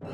What's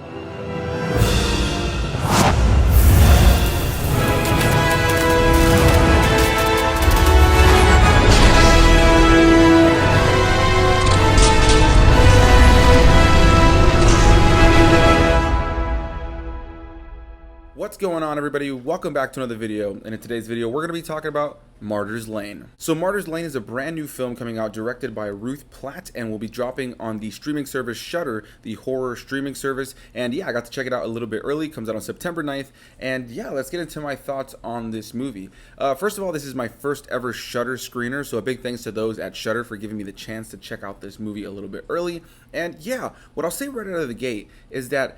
going on, everybody? Welcome back to another video, and in today's video we're going to be talking about Martyrs Lane. So Martyrs Lane is a brand new film coming out directed by Ruth Platt and will be dropping on the streaming service Shudder, the horror streaming service. And yeah, I got to check it out a little bit early. It comes out on September 9th. And yeah, let's get into my thoughts on this movie. First of all, this is my first ever Shudder screener, so a big thanks to those at Shudder for giving me the chance to check out this movie a little bit early. And yeah, what I'll say right out of the gate is that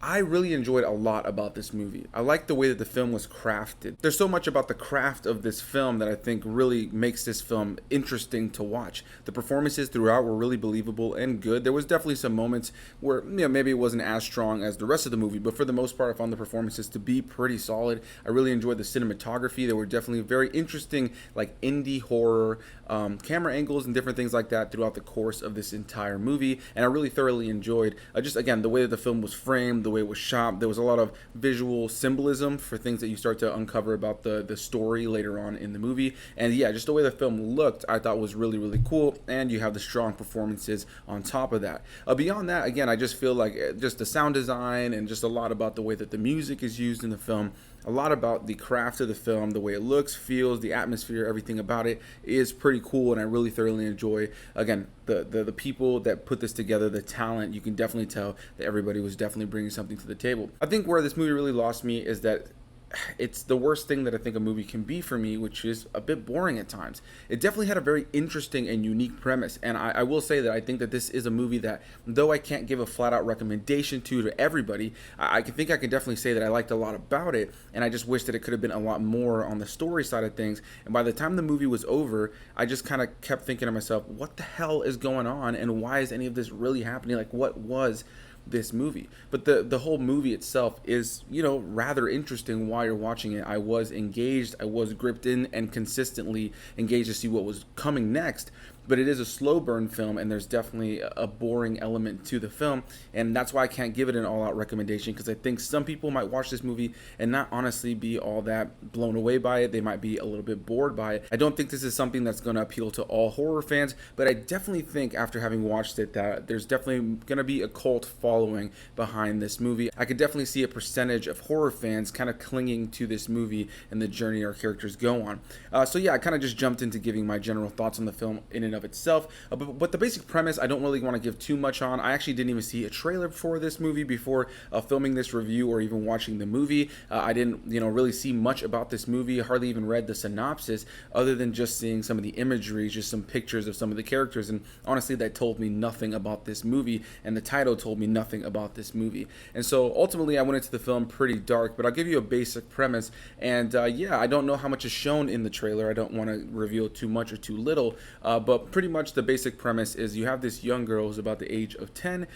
I really enjoyed a lot about this movie. I like the way that the film was crafted. There's so much about the craft of this film that I think really makes this film interesting to watch. The performances throughout were really believable and good. There was definitely some moments where maybe it wasn't as strong as the rest of the movie, but for the most part I found the performances to be pretty solid. I really enjoyed the cinematography. There were definitely very interesting like indie horror camera angles and different things like that throughout the course of this entire movie, and I really thoroughly enjoyed just again the way that the film was framed, the way it was shot. There was a lot of visual symbolism for things that you start to uncover about the story later on in the movie. And yeah, just the way the film looked I thought was really, really cool, and you have the strong performances on top of that. Beyond that, again, I just feel like just the sound design and just a lot about the way that the music is used in the film, a lot about the craft of the film, the way it looks, feels, the atmosphere, everything about it is pretty cool, and I really thoroughly enjoy, again, the people that put this together, the talent. You can definitely tell that everybody was definitely bringing something to the table. I think where this movie really lost me is that it's the worst thing that I think a movie can be for me, which is a bit boring at times. It definitely had a very interesting and unique premise, and I will say that I think that this is a movie that, though I can't give a flat-out recommendation to everybody, I think I can definitely say that I liked a lot about it, and I just wish that it could have been a lot more on the story side of things. And by the time the movie was over, I just kind of kept thinking to myself, what the hell is going on, and why is any of this really happening? Like, what was this movie? But the whole movie itself is, rather interesting while you're watching it. I was engaged, I was gripped in and consistently engaged to see what was coming next. But it is a slow burn film, and there's definitely a boring element to the film, and that's why I can't give it an all-out recommendation, because I think some people might watch this movie and not honestly be all that blown away by it. They might be a little bit bored by it. I don't think this is something that's going to appeal to all horror fans, but I definitely think after having watched it that there's definitely going to be a cult following behind this movie. I could definitely see a percentage of horror fans kind of clinging to this movie and the journey our characters go on. So yeah, I kind of just jumped into giving my general thoughts on the film in and of itself, but the basic premise I don't really want to give too much on. I actually didn't even see a trailer for this movie before filming this review or even watching the movie. I didn't really see much about this movie. I hardly even read the synopsis other than just seeing some of the imagery, just some pictures of some of the characters, and honestly that told me nothing about this movie, and the title told me nothing about this movie. And so ultimately I went into the film pretty dark, but I'll give you a basic premise. And yeah, I don't know how much is shown in the trailer. I don't want to reveal too much or too little, but pretty much the basic premise is you have this young girl who's about the age of 10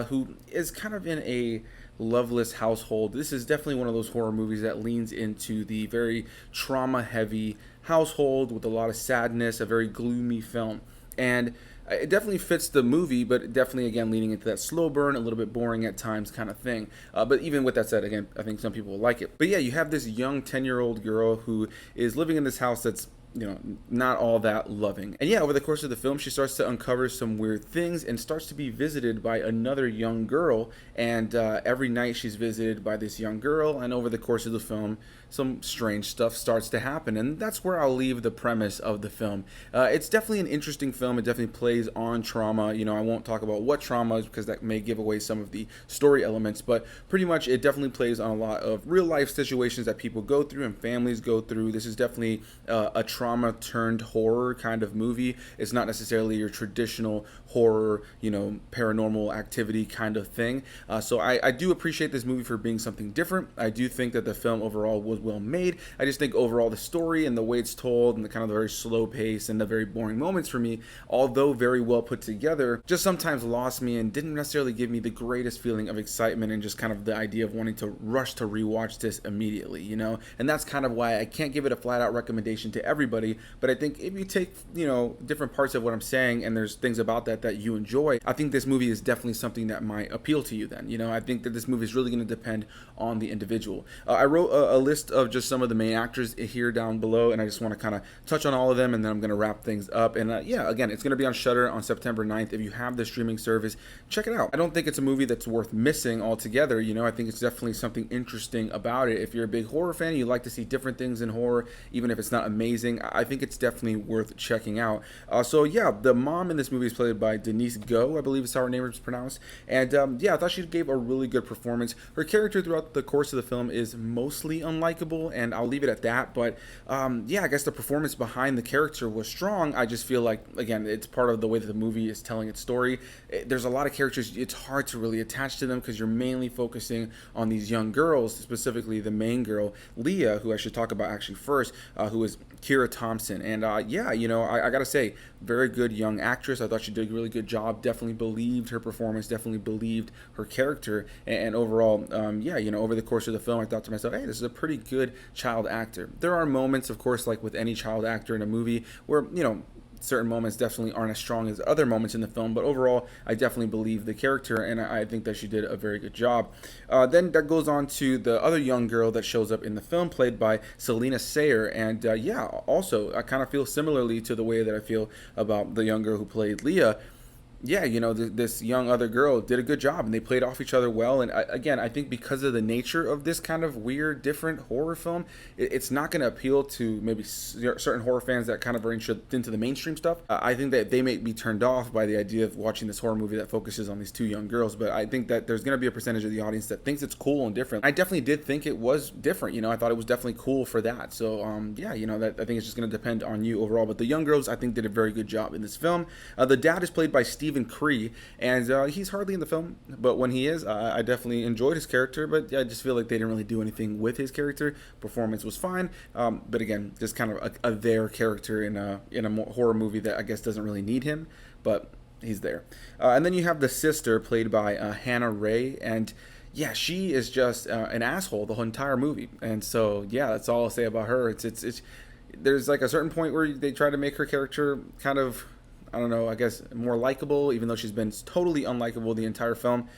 who is kind of in a loveless household. This is definitely one of those horror movies that leans into the very trauma heavy household with a lot of sadness, a very gloomy film. And it definitely fits the movie, but definitely, again, leaning into that slow burn, a little bit boring at times kind of thing. But even with that said, again, I think some people will like it. But yeah, you have this young 10-year-old girl who is living in this house that's not all that loving. And yeah, over the course of the film, she starts to uncover some weird things and starts to be visited by another young girl. And every night she's visited by this young girl, and over the course of the film, some strange stuff starts to happen. And that's where I'll leave the premise of the film. It's definitely an interesting film. It definitely plays on trauma. I won't talk about what trauma is because that may give away some of the story elements, but pretty much it definitely plays on a lot of real life situations that people go through and families go through. This is definitely a trauma turned horror kind of movie. It's not necessarily your traditional horror, paranormal activity kind of thing. So I do appreciate this movie for being something different. I do think that the film overall was well made. I just think overall the story and the way it's told and the kind of the very slow pace and the very boring moments for me, although very well put together, just sometimes lost me and didn't necessarily give me the greatest feeling of excitement and just kind of the idea of wanting to rush to rewatch this immediately, And that's kind of why I can't give it a flat out recommendation to everybody, everybody, but I think if you take, you know, different parts of what I'm saying and there's things about that you enjoy, I think this movie is definitely something that might appeal to you then. You know, I think that this movie is really going to depend on the individual. I wrote a list of just some of the main actors here down below, and I just want to kind of touch on all of them, and then I'm going to wrap things up. And yeah, again, it's going to be on Shudder on September 9th. If you have the streaming service, check it out. I don't think it's a movie that's worth missing altogether. You know, I think it's definitely something interesting about it. If you're a big horror fan, you like to see different things in horror, even if it's not amazing, I think it's definitely worth checking out. So yeah, the mom in this movie is played by Denise Go, I believe is how her name is pronounced. And yeah, I thought she gave a really good performance. Her character throughout the course of the film is mostly unlikable, and I'll leave it at that. But yeah, I guess the performance behind the character was strong. I just feel like, again, it's part of the way that the movie is telling its story. There's a lot of characters, it's hard to really attach to them because you're mainly focusing on these young girls, specifically the main girl, Leah, who I should talk about actually first, who is Kiera Thompson. And yeah, you know, I gotta say, very good young actress. I thought she did a really good job. Definitely believed her performance, definitely believed her character. And overall, yeah, you know, over the course of the film, I thought to myself, hey, this is a pretty good child actor. There are moments, of course, like with any child actor in a movie where, you know, certain moments definitely aren't as strong as other moments in the film, but overall, I definitely believe the character, and I think that she did a very good job. Then that goes on to the other young girl that shows up in the film, played by Sienna Sayer, and yeah, also, I kind of feel similarly to the way that I feel about the young girl who played Leah. Yeah, you know, this young other girl did a good job, and they played off each other well. And again, I think because of the nature of this kind of weird, different horror film, it's not going to appeal to maybe certain horror fans that kind of are into the mainstream stuff. I think that they may be turned off by the idea of watching this horror movie that focuses on these two young girls. But I think that there's going to be a percentage of the audience that thinks it's cool and different. I definitely did think it was different. You know, I thought it was definitely cool for that. So yeah, you know, that I think it's just going to depend on you overall. But the young girls, I think, did a very good job in this film. The dad is played by Stephen Cree, and he's hardly in the film, but when he is, I definitely enjoyed his character. But yeah, I just feel like they didn't really do anything with his character. Performance was fine, but again, just kind of a there character in a horror movie that I guess doesn't really need him, but he's there. And then you have the sister played by Hannah Ray, and yeah, she is just an asshole the whole entire movie. And so yeah, that's all I'll say about her. It's there's like a certain point where they try to make her character kind of, I don't know, I guess more likable, even though she's been totally unlikable the entire film.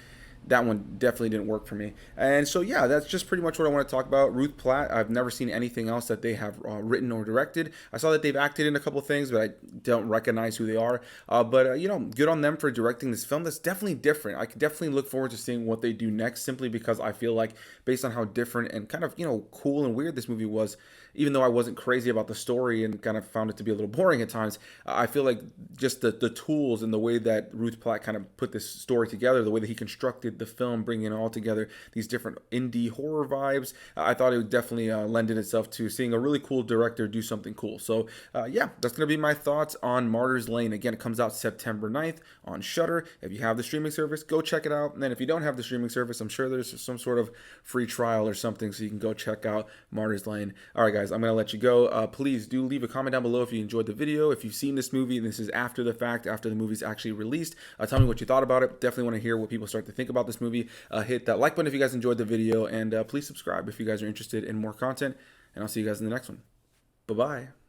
That one definitely didn't work for me. And so yeah, that's just pretty much what I want to talk about. Ruth Platt, I've never seen anything else that they have written or directed. I saw that they've acted in a couple of things, but I don't recognize who they are. But you know, good on them for directing this film. That's definitely different. I could definitely look forward to seeing what they do next, simply because I feel like, based on how different and kind of, you know, cool and weird this movie was, even though I wasn't crazy about the story and kind of found it to be a little boring at times, I feel like just the tools and the way that Ruth Platt kind of put this story together, the way that he constructed the film, bringing it all together, these different indie horror vibes, I thought it would definitely lend itself to seeing a really cool director do something cool. So yeah, that's going to be my thoughts on Martyrs Lane. Again, it comes out September 9th on Shudder. If you have the streaming service, go check it out. And then if you don't have the streaming service, I'm sure there's some sort of free trial or something, so you can go check out Martyrs Lane. All right, guys, I'm going to let you go. Please do leave a comment down below if you enjoyed the video. If you've seen this movie and this is after the fact, after the movie's actually released, tell me what you thought about it. Definitely want to hear what people start to think about this movie. Hit that like button if you guys enjoyed the video, and please subscribe if you guys are interested in more content, and I'll see you guys in the next one. Bye-bye.